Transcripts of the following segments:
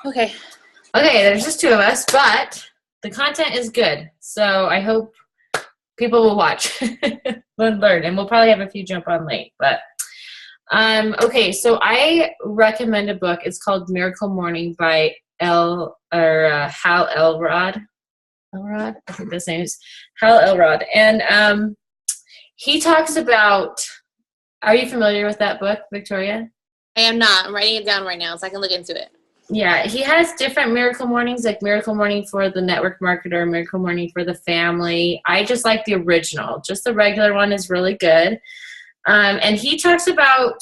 Okay. Okay, there's just two of us, but the content is good. So I hope people will watch and learn. And we'll probably have a few jump on late. But okay, so I recommend a book. It's called Miracle Morning by Hal Elrod. Elrod? I think this name is Hal Elrod. And he talks about, are you familiar with that book, Victoria? I am not. I'm writing it down right now so I can look into it. Yeah, he has different miracle mornings, like Miracle Morning for the network marketer, Miracle Morning for the family. I just like the original. Just the regular one is really good. And he talks about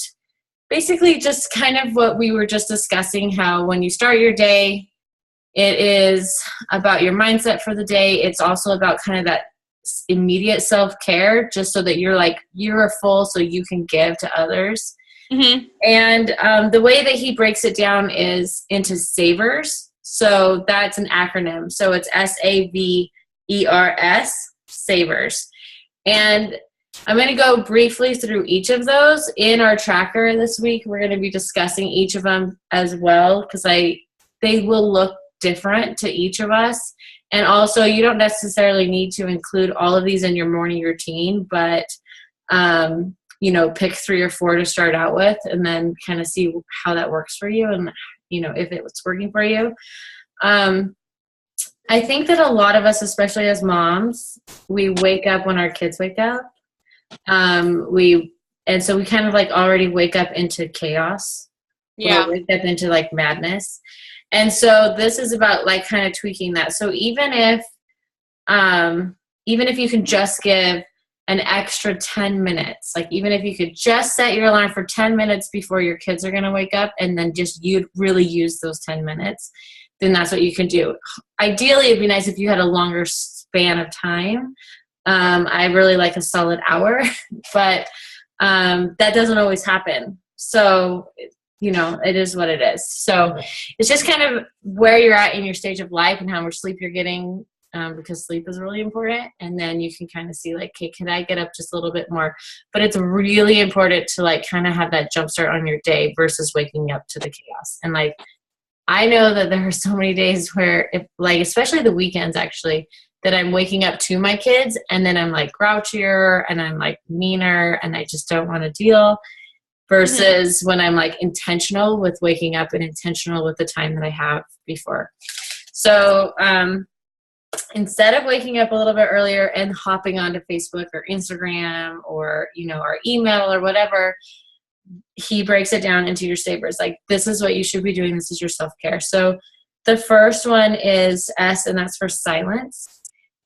basically just kind of what we were just discussing, how when you start your day, it is about your mindset for the day. It's also about kind of that immediate self-care, just so that you're full so you can give to others. Mm-hmm. And the way that he breaks it down is into savers. So that's an acronym. So it's SAVERS, savers. And I'm going to go briefly through each of those. In our tracker this week, we're going to be discussing each of them as well, because they will look different to each of us. And also, you don't necessarily need to include all of these in your morning routine, but pick 3 or 4 to start out with, and then kind of see how that works for you, and if it's working for you. I think that a lot of us, especially as moms, we wake up when our kids wake up. So we kind of already wake up into chaos. Yeah. Or wake up into madness. And so this is about kind of tweaking that. So even if you can just give an extra 10 minutes, even if you could just set your alarm for 10 minutes before your kids are going to wake up, and then just you'd really use those 10 minutes, then that's what you can do. Ideally, it'd be nice if you had a longer span of time. I really like a solid hour, but that doesn't always happen. So, it is what it is. So it's just kind of where you're at in your stage of life and how much sleep you're getting, because sleep is really important. And then you can kind of see okay, can I get up just a little bit more? But it's really important to kind of have that jump start on your day versus waking up to the chaos. And I know that there are so many days where especially the weekends actually, that I'm waking up to my kids, and then I'm grouchier and I'm meaner and I just don't want to deal, versus when I'm intentional with waking up and intentional with the time that I have before. So instead of waking up a little bit earlier and hopping onto Facebook or Instagram or our email or whatever, he breaks it down into your savers. This is what you should be doing. This is your self-care. So the first one is S, and that's for silence.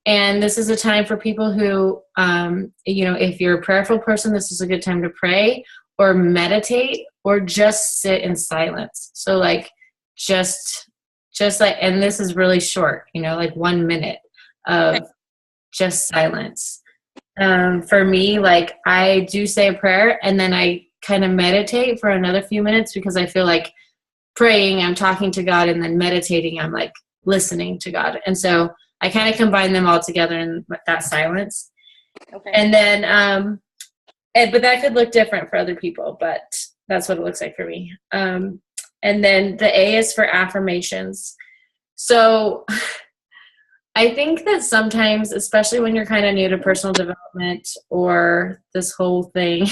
And this is a time for people who, if you're a prayerful person, this is a good time to pray or meditate or just sit in silence. So just and this is really short, 1 minute of just silence. For me, I do say a prayer, and then I kind of meditate for another few minutes, because I feel like praying, I'm talking to God, and then meditating, I'm listening to God. And so I kind of combine them all together in that silence. Okay. And then, but that could look different for other people, but that's what it looks like for me. And then the A is for affirmations. So I think that sometimes, especially when you're kind of new to personal development or this whole thing,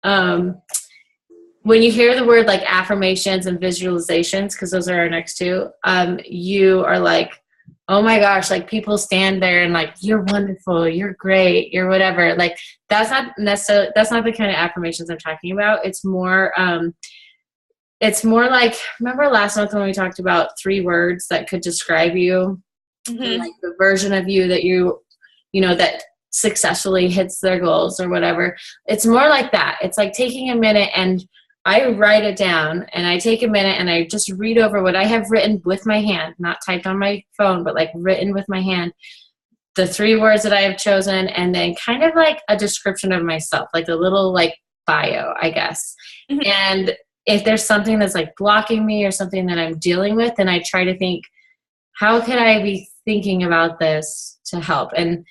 when you hear the word affirmations and visualizations, because those are our next two, you are oh my gosh, people stand there and you're wonderful, you're great, you're whatever. That's not the kind of affirmations I'm talking about. It's more remember last month when we talked about 3 words that could describe you, mm-hmm. The version of you that that successfully hits their goals or whatever. It's more like that. It's taking a minute, and I write it down, and I take a minute and I just read over what I have written with my hand, not typed on my phone, but written with my hand, the 3 words that I have chosen, and then kind of a description of myself, a little bio, I guess. Mm-hmm. And if there's something that's blocking me or something that I'm dealing with, then I try to think, how could I be thinking about this to help? And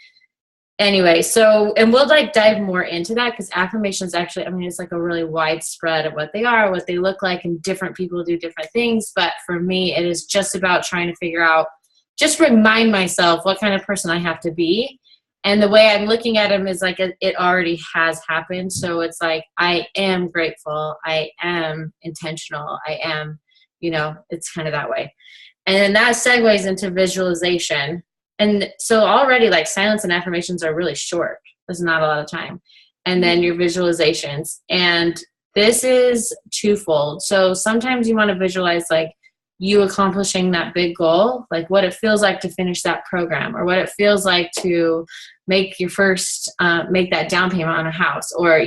anyway, so, and we'll like dive more into that because affirmations actually, I mean, it's like a really widespread of what they are, what they look like, and different people do different things. But for me, it is just about trying to figure out, just remind myself what kind of person I have to be. And the way I'm looking at them is like it already has happened. So it's like, I am grateful. I am intentional. I am, it's kind of that way. And then that segues into visualization. And so already like silence and affirmations are really short. There's not a lot of time. And then your visualizations. And this is twofold. So sometimes you want to visualize like you accomplishing that big goal, like what it feels like to finish that program, or what it feels like to make your first, make that down payment on a house, or,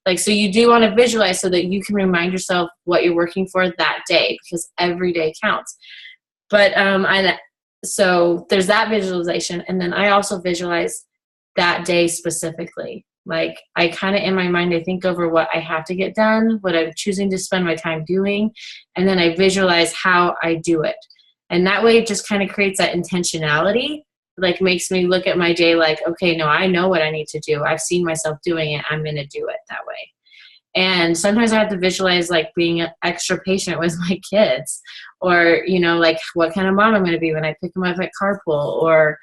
like, so you do want to visualize so that you can remind yourself what you're working for that day, because every day counts. But so there's that visualization. And then I also visualize that day specifically. Like I kind of in my mind, I think over what I have to get done, what I'm choosing to spend my time doing. And then I visualize how I do it. And that way it just kind of creates that intentionality, like makes me look at my day like, okay, no, I know what I need to do. I've seen myself doing it. I'm going to do it that way. And sometimes I have to visualize like being extra patient with my kids, or, like what kind of mom I'm going to be when I pick them up at carpool, or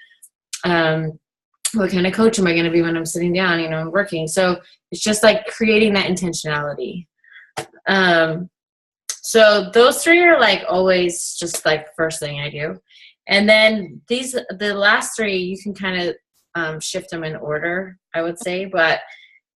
what kind of coach am I going to be when I'm sitting down, and working. So it's just like creating that intentionality. So those three are like always just like first thing I do. And then the last three, you can kind of shift them in order, I would say. But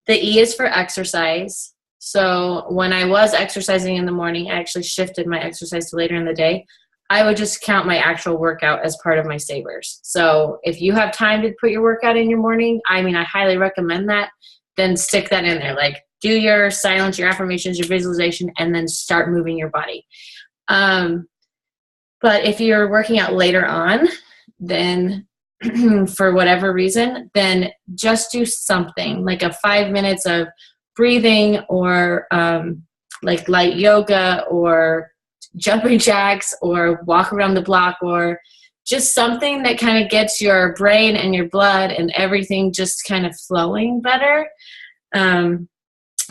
the E is for exercise. So when I was exercising in the morning, I actually shifted my exercise to later in the day. I would just count my actual workout as part of my savers. So if you have time to put your workout in your morning, I highly recommend that. Then stick that in there. Like do your silence, your affirmations, your visualization, and then start moving your body. But if you're working out later on, then for whatever reason, then just do something like a 5 minutes of breathing, or like light yoga, or jumping jacks, or walk around the block, or just something that kind of gets your brain and your blood and everything just kind of flowing better.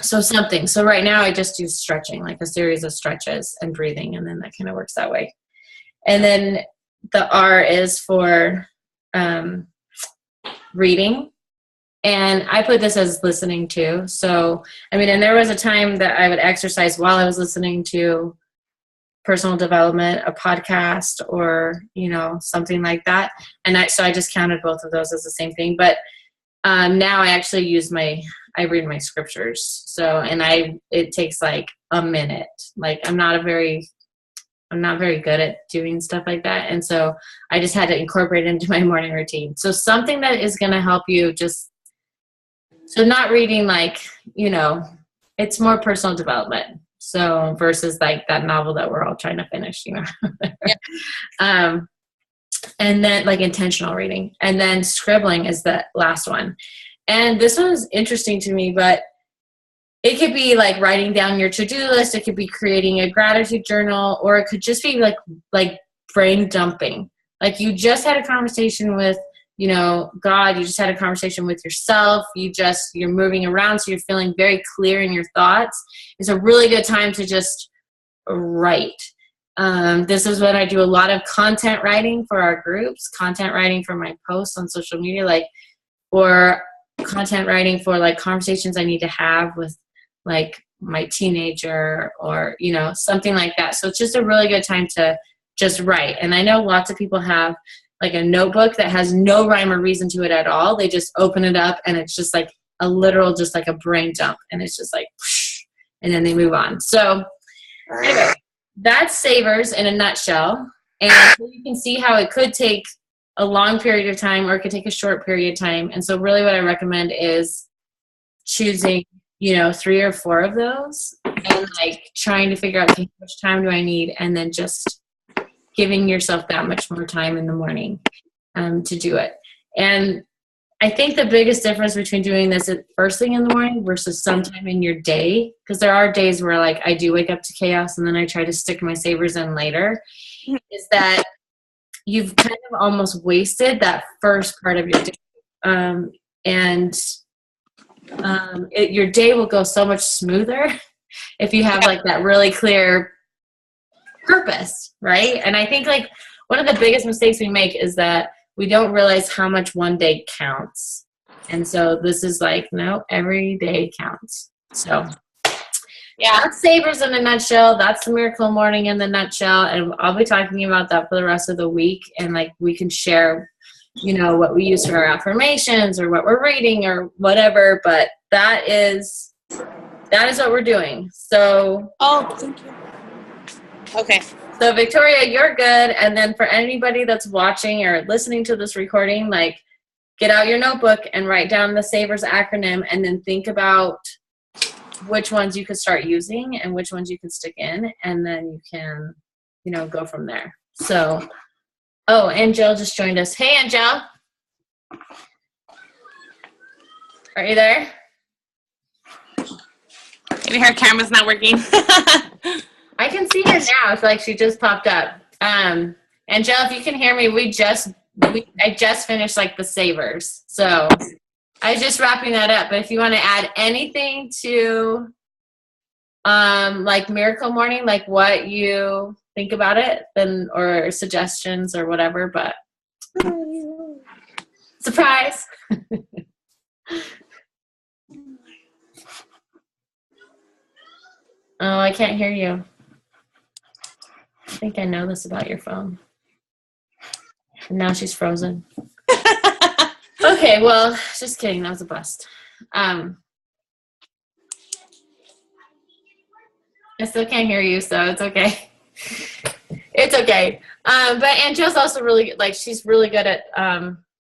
So something. So right now I just do stretching, like a series of stretches and breathing, and then that kind of works that way. And then the R is for reading. And I put this as listening to. So, and there was a time that I would exercise while I was listening to personal development, a podcast, or, something like that. And so I just counted both of those as the same thing. But now I actually I read my scriptures. So, it takes like a minute. Like I'm not very good at doing stuff like that. And so I just had to incorporate it into my morning routine. So something that is going to help you so not reading like, it's more personal development. So versus like that novel that we're all trying to finish, Yeah. And then like intentional reading, and then scribbling is the last one. And this one was interesting to me, but it could be like writing down your to-do list. It could be creating a gratitude journal, or it could just be like brain dumping. Like you just had a conversation with, God, you just had a conversation with yourself. You're moving around. So you're feeling very clear in your thoughts. It's a really good time to just write. This is when I do a lot of content writing for our groups, content writing for my posts on social media, or content writing for like conversations I need to have with like my teenager, or, something like that. So it's just a really good time to just write. And I know lots of people have like a notebook that has no rhyme or reason to it at all. They just open it up and it's just like a literal, just like a brain dump. And it's just like, whoosh, and then they move on. So anyway, that's savers in a nutshell. And so you can see how it could take a long period of time, or it could take a short period of time. And so really what I recommend is choosing, 3 or 4 of those, and like trying to figure out, okay, how much time do I need? And then just giving yourself that much more time in the morning to do it. And I think the biggest difference between doing this at first thing in the morning versus sometime in your day, because there are days where like I do wake up to chaos and then I try to stick my savers in later, is that you've kind of almost wasted that first part of your day. And your day will go so much smoother if you have like that really clear purpose, right? And I think like one of the biggest mistakes we make is that we don't realize how much one day counts. And so this is like, no, every day counts. So yeah, that's Savers in a nutshell. That's the Miracle Morning in the nutshell. And I'll be talking about that for the rest of the week. And like we can share, you know, what we use for our affirmations or what we're reading or whatever. But that is what we're doing. So thank you. Okay. So Victoria, you're good. And then for anybody that's watching or listening to this recording, like get out your notebook and write down the Savers acronym and then think about which ones you could start using and which ones you could stick in. And then you can, you know, go from there. So, and Jill just joined us. Hey, Angel. Are you there? Maybe her camera's not working. I can see her now. It's like she just popped up. And Jill, if you can hear me, I just finished like the Savers. So I was just wrapping that up. But if you want to add anything to like Miracle Morning, like what you think about it, then or suggestions or whatever, but surprise. Oh, I can't hear you. I think I know this about your phone. And now she's frozen. Okay, well, just kidding. That was a bust. I still can't hear you, so it's okay. It's okay. But Angela's also really good. Like, she's really good at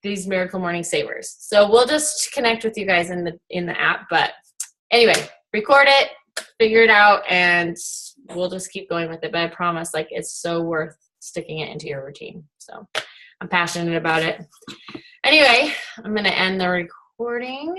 these Miracle Morning Savers. So we'll just connect with you guys in the app. But anyway, record it, figure it out, and we'll just keep going with it. But I promise, like, it's so worth sticking it into your routine. So I'm passionate about it. Anyway, I'm going to end the recording.